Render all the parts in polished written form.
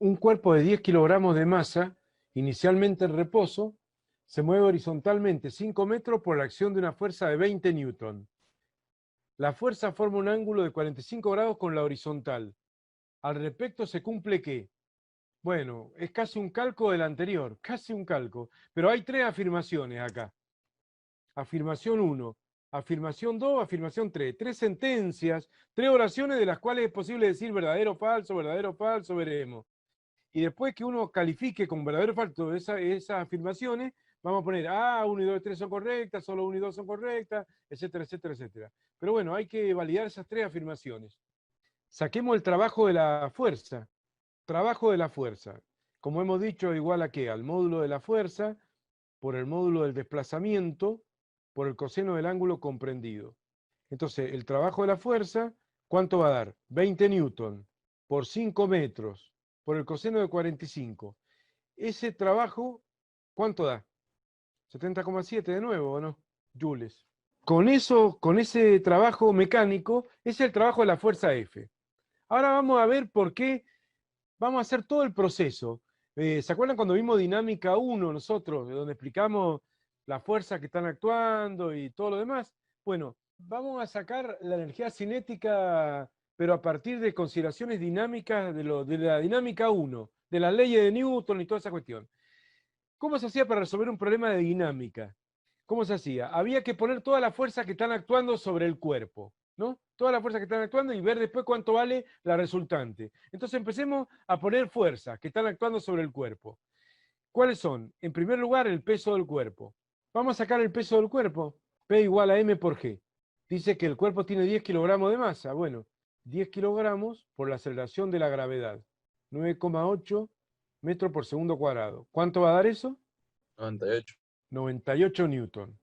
un cuerpo de 10 kilogramos de masa, inicialmente en reposo, se mueve horizontalmente 5 metros por la acción de una fuerza de 20 newton. La fuerza forma un ángulo de 45 grados con la horizontal. Al respecto se cumple que, bueno, es casi un calco del anterior, casi un calco, pero hay tres afirmaciones acá. Afirmación 1, afirmación 2, afirmación 3. Tres sentencias, tres oraciones de las cuales es posible decir verdadero, falso, veremos. Y después que uno califique con verdadero o falso esas afirmaciones, vamos a poner, 1 y 2 y 3 son correctas, solo 1 y 2 son correctas, etcétera, etcétera, etcétera. Pero bueno, hay que validar esas tres afirmaciones. Saquemos el trabajo de la fuerza. Trabajo de la fuerza. Como hemos dicho, igual a qué? Al módulo de la fuerza, por el módulo del desplazamiento, por el coseno del ángulo comprendido. Entonces, el trabajo de la fuerza, ¿cuánto va a dar? 20 newton por 5 metros por el coseno de 45. Ese trabajo, ¿cuánto da? 70,7 de nuevo, ¿o no? Joules. Con eso, con ese trabajo mecánico, es el trabajo de la fuerza F. Ahora vamos a ver por qué, vamos a hacer todo el proceso. ¿Se acuerdan cuando vimos dinámica 1 nosotros, donde explicamos las fuerzas que están actuando y todo lo demás? Bueno, vamos a sacar la energía cinética, pero a partir de consideraciones dinámicas de la dinámica 1, de las leyes de Newton y toda esa cuestión. ¿Cómo se hacía para resolver un problema de dinámica? ¿Cómo se hacía? Había que poner todas las fuerzas que están actuando sobre el cuerpo, ¿no? Todas las fuerzas que están actuando y ver después cuánto vale la resultante. Entonces empecemos a poner fuerzas que están actuando sobre el cuerpo. ¿Cuáles son? En primer lugar, el peso del cuerpo. Vamos a sacar el peso del cuerpo. P igual a M por G. Dice que el cuerpo tiene 10 kilogramos de masa. Bueno, 10 kilogramos por la aceleración de la gravedad. 9,8 metros por segundo cuadrado. ¿Cuánto va a dar eso? 98. 98 newton.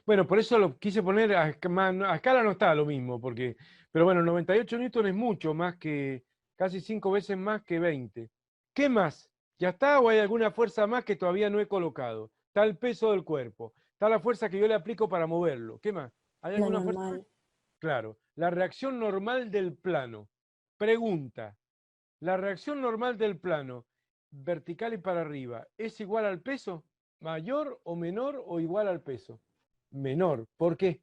Bueno, por eso lo quise poner a escala no está lo mismo, pero bueno, 98 newton es mucho más que, casi 5 veces más que 20. ¿Qué más? ¿Ya está o hay alguna fuerza más que todavía no he colocado? Está el peso del cuerpo, está la fuerza que yo le aplico para moverlo. ¿Qué más? ¿Hay La alguna fuerza más? normal. Claro, la reacción normal del plano. Pregunta, ¿la reacción normal del plano, vertical y para arriba, es igual al peso? ¿Mayor o menor o igual al peso? Menor. ¿Por qué?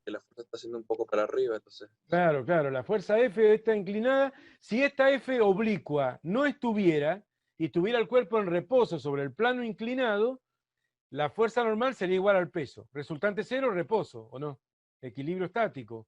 Que la fuerza está haciendo un poco para arriba, entonces. Claro, claro, la fuerza F está inclinada. Si esta F oblicua no estuviera y tuviera el cuerpo en reposo sobre el plano inclinado, la fuerza normal sería igual al peso. Resultante cero, reposo, ¿o no? Equilibrio estático,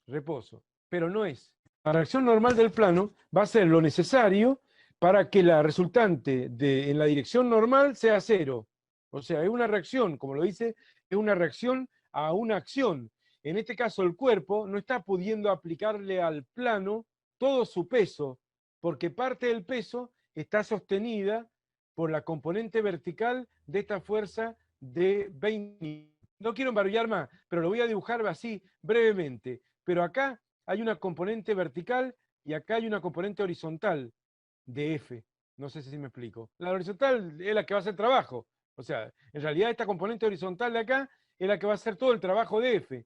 reposo. Pero no es. La reacción normal del plano va a ser lo necesario para que la resultante en la dirección normal sea cero. O sea, es una reacción, como lo dice, es una reacción a una acción. En este caso, el cuerpo no está pudiendo aplicarle al plano todo su peso, porque parte del peso está sostenida por la componente vertical de esta fuerza de 20. No quiero embarullar más, pero lo voy a dibujar así brevemente. Pero acá hay una componente vertical y acá hay una componente horizontal de F. No sé si me explico. La horizontal es la que va a hacer trabajo. O sea, en realidad esta componente horizontal de acá es la que va a hacer todo el trabajo de F.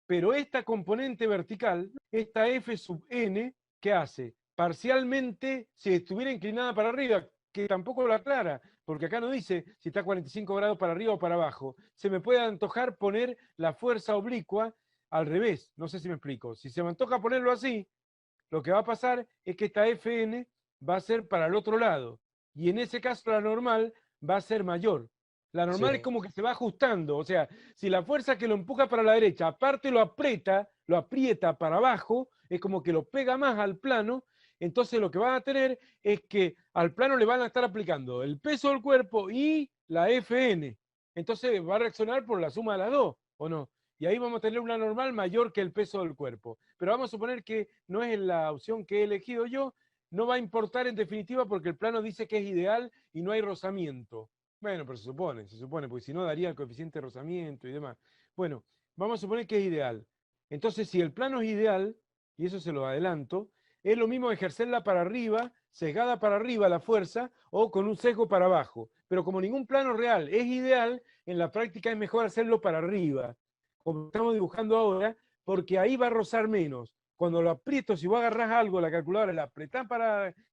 Pero esta componente vertical, esta F sub n, ¿qué hace? Parcialmente, si estuviera inclinada para arriba, que tampoco lo aclara, porque acá no dice si está 45 grados para arriba o para abajo. Se me puede antojar poner la fuerza oblicua al revés. No sé si me explico. Si se me antoja ponerlo así, lo que va a pasar es que esta Fn va a ser para el otro lado. Y en ese caso la normal va a ser mayor. La normal es Sí. como que se va ajustando. O sea, si la fuerza que lo empuja para la derecha, aparte lo aprieta para abajo, es como que lo pega más al plano, entonces lo que van a tener es que al plano le van a estar aplicando el peso del cuerpo y la Fn. Entonces va a reaccionar por la suma de las dos, ¿o no? Y ahí vamos a tener una normal mayor que el peso del cuerpo. Pero vamos a suponer que no es la opción que he elegido yo, no va a importar en definitiva porque el plano dice que es ideal y no hay rozamiento. Bueno, pero se supone, porque si no daría el coeficiente de rozamiento y demás. Bueno, vamos a suponer que es ideal. Entonces, si el plano es ideal, y eso se lo adelanto, es lo mismo ejercerla para arriba, sesgada para arriba la fuerza, o con un sesgo para abajo. Pero como ningún plano real es ideal, en la práctica es mejor hacerlo para arriba, como estamos dibujando ahora, porque ahí va a rozar menos. Cuando lo aprieto, si vos agarrás algo, la calculadora la apretás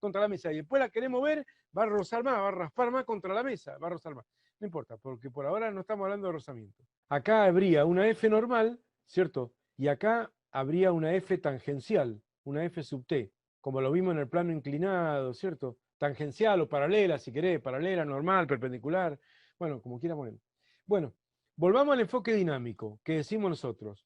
contra la mesa y después la querés mover, va a rozar más, va a raspar más contra la mesa, va a rozar más. No importa, porque por ahora no estamos hablando de rozamiento. Acá habría una F normal, ¿cierto? Y acá habría una F tangencial, una F sub t, como lo vimos en el plano inclinado, ¿cierto? Tangencial o paralela, si querés, paralela, normal, perpendicular, bueno, como quiera poner. Bueno, volvamos al enfoque dinámico, que decimos nosotros.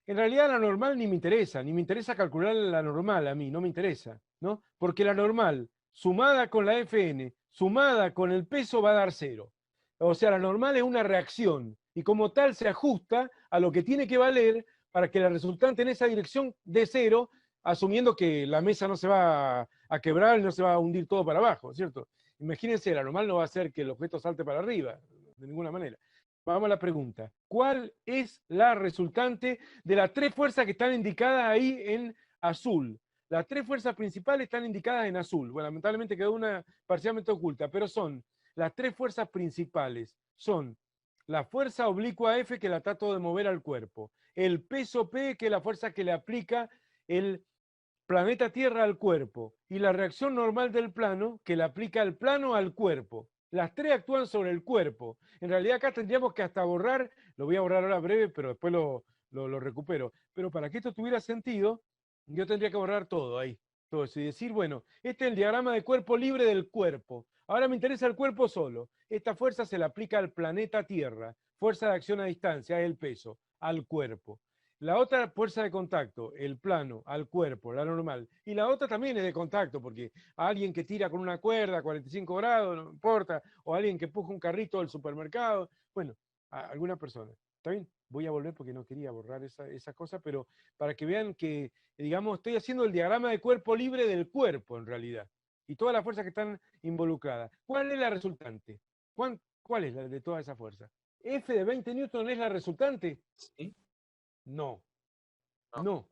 En realidad la normal ni me interesa calcular la normal a mí, no me interesa, ¿no? Porque la normal, sumada con la Fn, sumada con el peso, va a dar 0. O sea, la normal es una reacción, y como tal se ajusta a lo que tiene que valer para que la resultante en esa dirección dé 0, asumiendo que la mesa no se va a quebrar y no se va a hundir todo para abajo, ¿cierto? Imagínense, la normal no va a hacer que el objeto salte para arriba, de ninguna manera. Vamos a la pregunta. ¿Cuál es la resultante de las 3 fuerzas que están indicadas ahí en azul? Las 3 fuerzas principales están indicadas en azul. Bueno, lamentablemente quedó una parcialmente oculta, pero son las 3 fuerzas principales. Son la fuerza oblicua F, que la trato de mover al cuerpo. El peso P, que es la fuerza que le aplica el planeta Tierra al cuerpo. Y la reacción normal del plano, que le aplica el plano al cuerpo. Las 3 actúan sobre el cuerpo. En realidad acá tendríamos que hasta borrar, lo voy a borrar ahora breve, pero después lo recupero. Pero para que esto tuviera sentido, yo tendría que borrar todo ahí. Todo eso y decir, bueno, este es el diagrama de cuerpo libre del cuerpo. Ahora me interesa el cuerpo solo. Esta fuerza se le aplica al planeta Tierra. Fuerza de acción a distancia, es el peso, al cuerpo. La otra fuerza de contacto, el plano, al cuerpo, la normal. Y la otra también es de contacto, porque alguien que tira con una cuerda a 45 grados, no importa, o alguien que empuja un carrito del supermercado, bueno, a alguna persona. ¿Está bien? Voy a volver porque no quería borrar esa cosa, pero para que vean que, digamos, estoy haciendo el diagrama de cuerpo libre del cuerpo, en realidad. Y todas las fuerzas que están involucradas. ¿Cuál es la resultante? ¿Cuál es la de toda esa fuerza? ¿F de 20 newton es la resultante? Sí, No, no. no.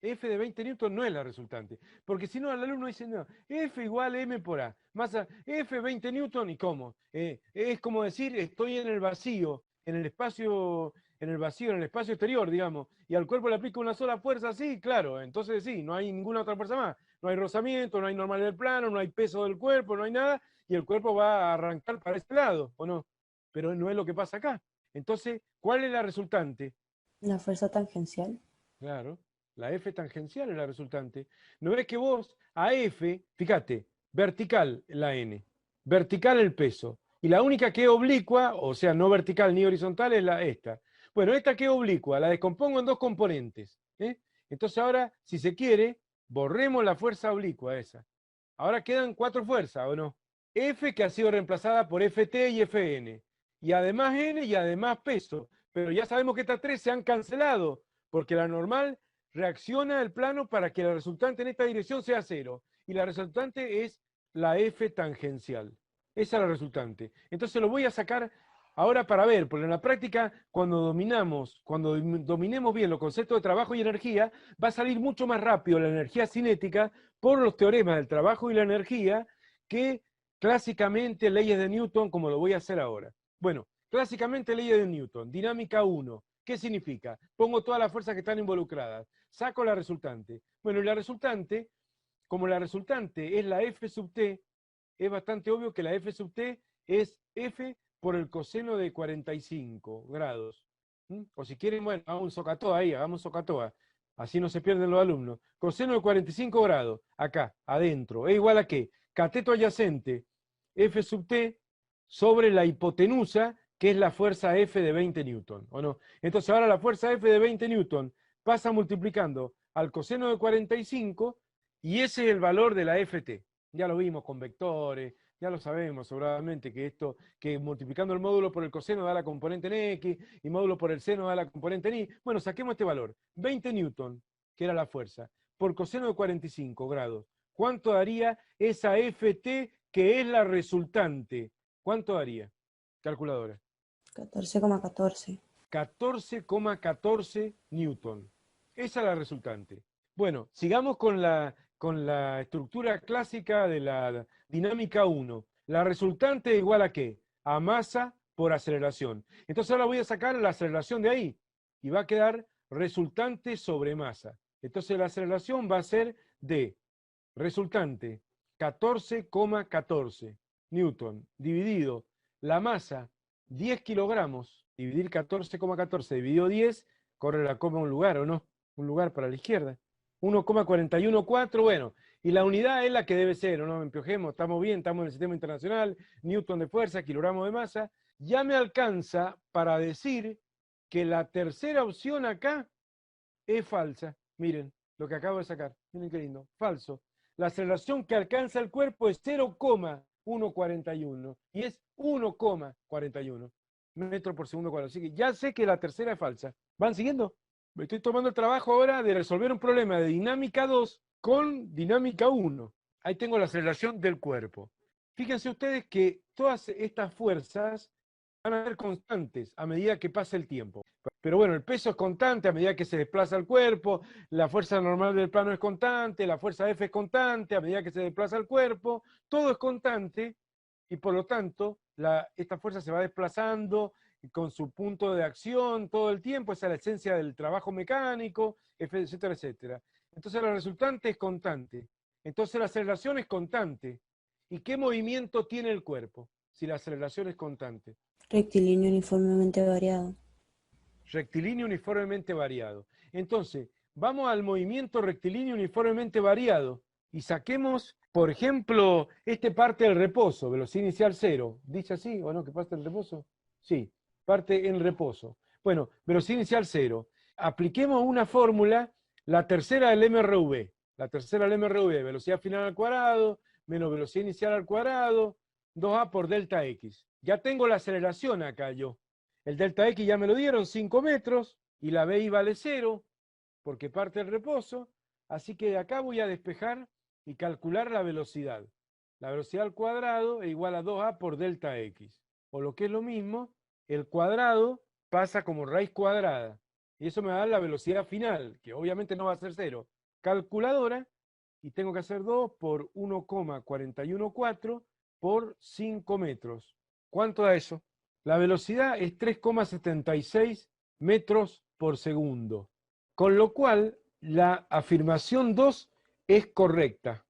F de 20 newton no es la resultante. Porque si no, el alumno dice, no, F igual M por A. Más F 20 newton, ¿y cómo? Es como decir, estoy en el vacío, en el espacio, en el vacío, en el espacio exterior, digamos, y al cuerpo le aplico una sola fuerza, sí, claro, entonces sí, no hay ninguna otra fuerza más. No hay rozamiento, no hay normal del plano, no hay peso del cuerpo, no hay nada, y el cuerpo va a arrancar para este lado, ¿o no? Pero no es lo que pasa acá. Entonces, ¿cuál es la resultante? La fuerza tangencial. Claro, la F tangencial es la resultante. ¿No ves que vos a F, fíjate, vertical la N, vertical el peso, y la única que es oblicua, o sea, no vertical ni horizontal, es esta? Bueno, esta que es oblicua, la descompongo en 2 componentes. Entonces ahora, si se quiere, borremos la fuerza oblicua esa. Ahora quedan 4 fuerzas, ¿o no? F que ha sido reemplazada por Ft y Fn, y además N y además peso. Pero ya sabemos que estas 3 se han cancelado, porque la normal reacciona el plano para que la resultante en esta dirección sea 0. Y la resultante es la F tangencial. Esa es la resultante. Entonces lo voy a sacar ahora para ver, porque en la práctica, cuando dominemos bien los conceptos de trabajo y energía, va a salir mucho más rápido la energía cinética por los teoremas del trabajo y la energía que clásicamente leyes de Newton, como lo voy a hacer ahora. Bueno, clásicamente leyes de Newton, dinámica 1. ¿Qué significa? Pongo todas las fuerzas que están involucradas, saco la resultante. Bueno, y la resultante, como la resultante es la F sub t, es bastante obvio que la F sub t es F por el coseno de 45 grados. O si quieren, bueno, hagamos un socatoa ahí, hagamos un socatoa. Así no se pierden los alumnos. Coseno de 45 grados, acá, adentro. ¿Es igual a qué? Cateto adyacente, F sub t, sobre la hipotenusa, que es la fuerza F de 20 newton, ¿o no? Entonces ahora la fuerza F de 20 newton pasa multiplicando al coseno de 45 y ese es el valor de la FT. Ya lo vimos con vectores, ya lo sabemos sobradamente que esto, que multiplicando el módulo por el coseno da la componente en X y módulo por el seno da la componente en Y. Bueno, saquemos este valor, 20 newton, que era la fuerza, por coseno de 45 grados. ¿Cuánto daría esa FT que es la resultante? ¿Cuánto daría? Calculadora. 14,14. 14,14 newton. Esa es la resultante. Bueno, sigamos con la estructura clásica de la dinámica 1. La resultante es igual a ¿qué? A masa por aceleración. Entonces ahora voy a sacar la aceleración de ahí y va a quedar resultante sobre masa. Entonces la aceleración va a ser de resultante 14,14 newton dividido la masa 10 kilogramos, dividir 14,14 dividido 10, corre la coma un lugar, ¿o no? Un lugar para la izquierda. 1,414, bueno, y la unidad es la que debe ser, ¿o no? Empiojemos, estamos bien, estamos en el sistema internacional, newton de fuerza, kilogramo de masa, ya me alcanza para decir que la tercera opción acá es falsa. Miren lo que acabo de sacar, miren qué lindo, falso. La aceleración que alcanza el cuerpo es 0,141 y es 1,41 metros por segundo cuadrado. Así que ya sé que la tercera es falsa. ¿Van siguiendo? Me estoy tomando el trabajo ahora de resolver un problema de dinámica 2 con dinámica 1. Ahí tengo la aceleración del cuerpo. Fíjense ustedes que todas estas fuerzas van a ser constantes a medida que pasa el tiempo. Pero bueno, el peso es constante a medida que se desplaza el cuerpo, la fuerza normal del plano es constante, la fuerza F es constante a medida que se desplaza el cuerpo, todo es constante y por lo tanto esta fuerza se va desplazando con su punto de acción todo el tiempo, esa es la esencia del trabajo mecánico, etcétera, etcétera. Entonces la resultante es constante, entonces la aceleración es constante. ¿Y qué movimiento tiene el cuerpo si la aceleración es constante? Rectilíneo uniformemente variado. Rectilíneo uniformemente variado. Entonces, vamos al movimiento rectilíneo uniformemente variado y saquemos, por ejemplo, parte del reposo, velocidad inicial 0. ¿Dice así o no que parte del reposo? Sí, parte en reposo. Bueno, velocidad inicial 0. Apliquemos una fórmula, la tercera del MRV. La tercera del MRV, velocidad final al cuadrado, menos velocidad inicial al cuadrado, 2A por delta X. Ya tengo la aceleración acá yo. El delta X ya me lo dieron, 5 metros, y la BI vale 0, porque parte el reposo, así que de acá voy a despejar y calcular la velocidad. La velocidad al cuadrado es igual a 2A por delta X. O lo que es lo mismo, el cuadrado pasa como raíz cuadrada, y eso me va a dar la velocidad final, que obviamente no va a ser 0. Calculadora, y tengo que hacer 2 por 1,414 por 5 metros. ¿Cuánto da eso? La velocidad es 3,76 metros por segundo, con lo cual la afirmación 2 es correcta.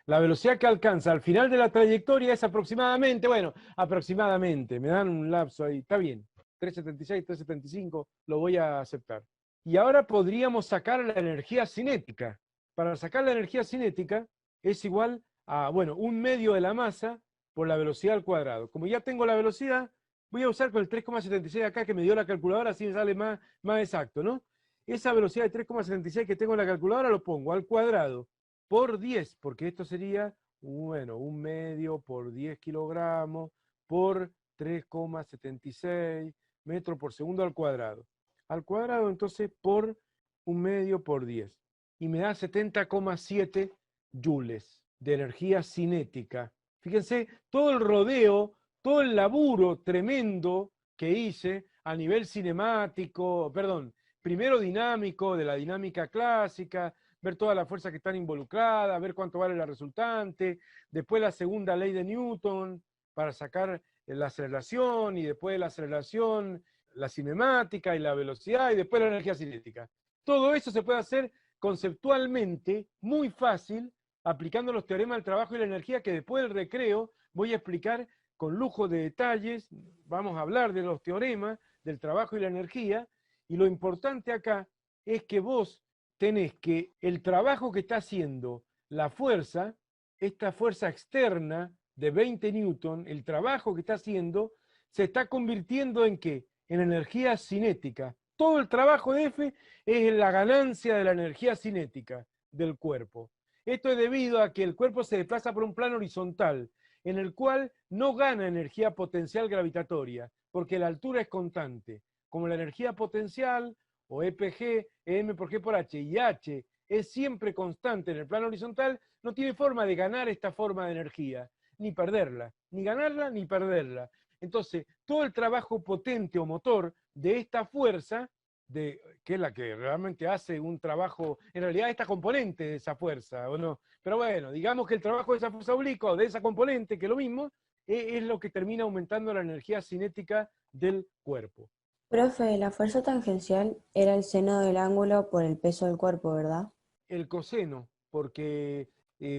La velocidad que alcanza al final de la trayectoria es aproximadamente, bueno, aproximadamente, me dan un lapso ahí, está bien, 3,76, 3,75, lo voy a aceptar. Y ahora podríamos sacar la energía cinética. Para sacar la energía cinética es igual a, bueno, 1/2 de la masa por la velocidad al cuadrado. Como ya tengo la velocidad, voy a usar con el 3,76 acá que me dio la calculadora, así me sale más exacto, ¿no? Esa velocidad de 3,76 que tengo en la calculadora lo pongo al cuadrado por 10, porque esto sería, bueno, 1/2 por 10 kilogramos por 3,76 metros por segundo al cuadrado. Al cuadrado entonces por 1/2 por 10. Y me da 70,7 joules de energía cinética. Fíjense, todo el rodeo, todo el laburo tremendo que hice a nivel cinemático, perdón, primero dinámico, de la dinámica clásica, ver todas las fuerzas que están involucradas, ver cuánto vale la resultante, después la segunda ley de Newton para sacar la aceleración, y después de la aceleración, la cinemática y la velocidad, y después la energía cinética. Todo eso se puede hacer conceptualmente muy fácil, aplicando los teoremas del trabajo y la energía, que después del recreo voy a explicar con lujo de detalles. Vamos a hablar de los teoremas del trabajo y la energía, y lo importante acá es que vos tenés que el trabajo que está haciendo la fuerza, esta fuerza externa de 20 newton, el trabajo que está haciendo, se está convirtiendo en ¿qué? En energía cinética. Todo el trabajo de F es la ganancia de la energía cinética del cuerpo. Esto es debido a que el cuerpo se desplaza por un plano horizontal, en el cual no gana energía potencial gravitatoria, porque la altura es constante. Como la energía potencial, o EPG, M por G por H, y H es siempre constante en el plano horizontal, no tiene forma de ganar esta forma de energía, ni perderla, ni ganarla ni perderla. Entonces, todo el trabajo potente o motor de esta fuerza, que es la que realmente hace un trabajo, en realidad esta componente de esa fuerza, ¿o no? Pero bueno, digamos que el trabajo de esa fuerza oblicua, o de esa componente, que es lo mismo, es lo que termina aumentando la energía cinética del cuerpo. Profe, la fuerza tangencial era el seno del ángulo por el peso del cuerpo, ¿verdad? el coseno, porque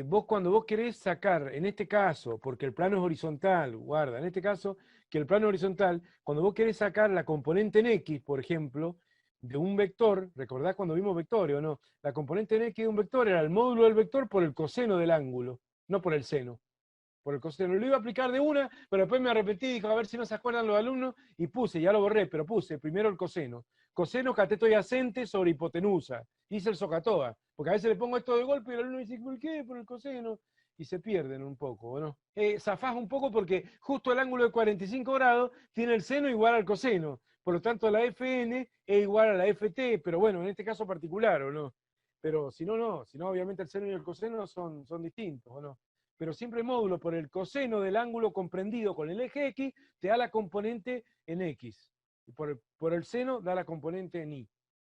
vos cuando vos querés sacar, en este caso, porque el plano es horizontal, guarda, en este caso, que el plano es horizontal, cuando vos querés sacar la componente en X, por ejemplo, de un vector, ¿recordás cuando vimos vectores o no? La componente en X de un vector era el módulo del vector por el coseno del ángulo, no por el seno. Por el coseno. Lo iba a aplicar de una, pero después me arrepentí y dijo, a ver si no se acuerdan los alumnos, y puse, ya lo borré, pero puse primero el coseno. Coseno cateto adyacente sobre hipotenusa. Hice el socatoa, porque a veces le pongo esto de golpe y el alumno dice, ¿por qué? Por el coseno. Y se pierden un poco, ¿no? Zafás un poco porque justo el ángulo de 45 grados tiene el seno igual al coseno. Por lo tanto, la FN es igual a la FT, pero bueno, en este caso particular, ¿o no? Pero si no, no. Si no, obviamente el seno y el coseno son distintos, ¿o no? Pero siempre módulo por el coseno del ángulo comprendido con el eje X te da la componente en X. Y por el seno da la componente en Y.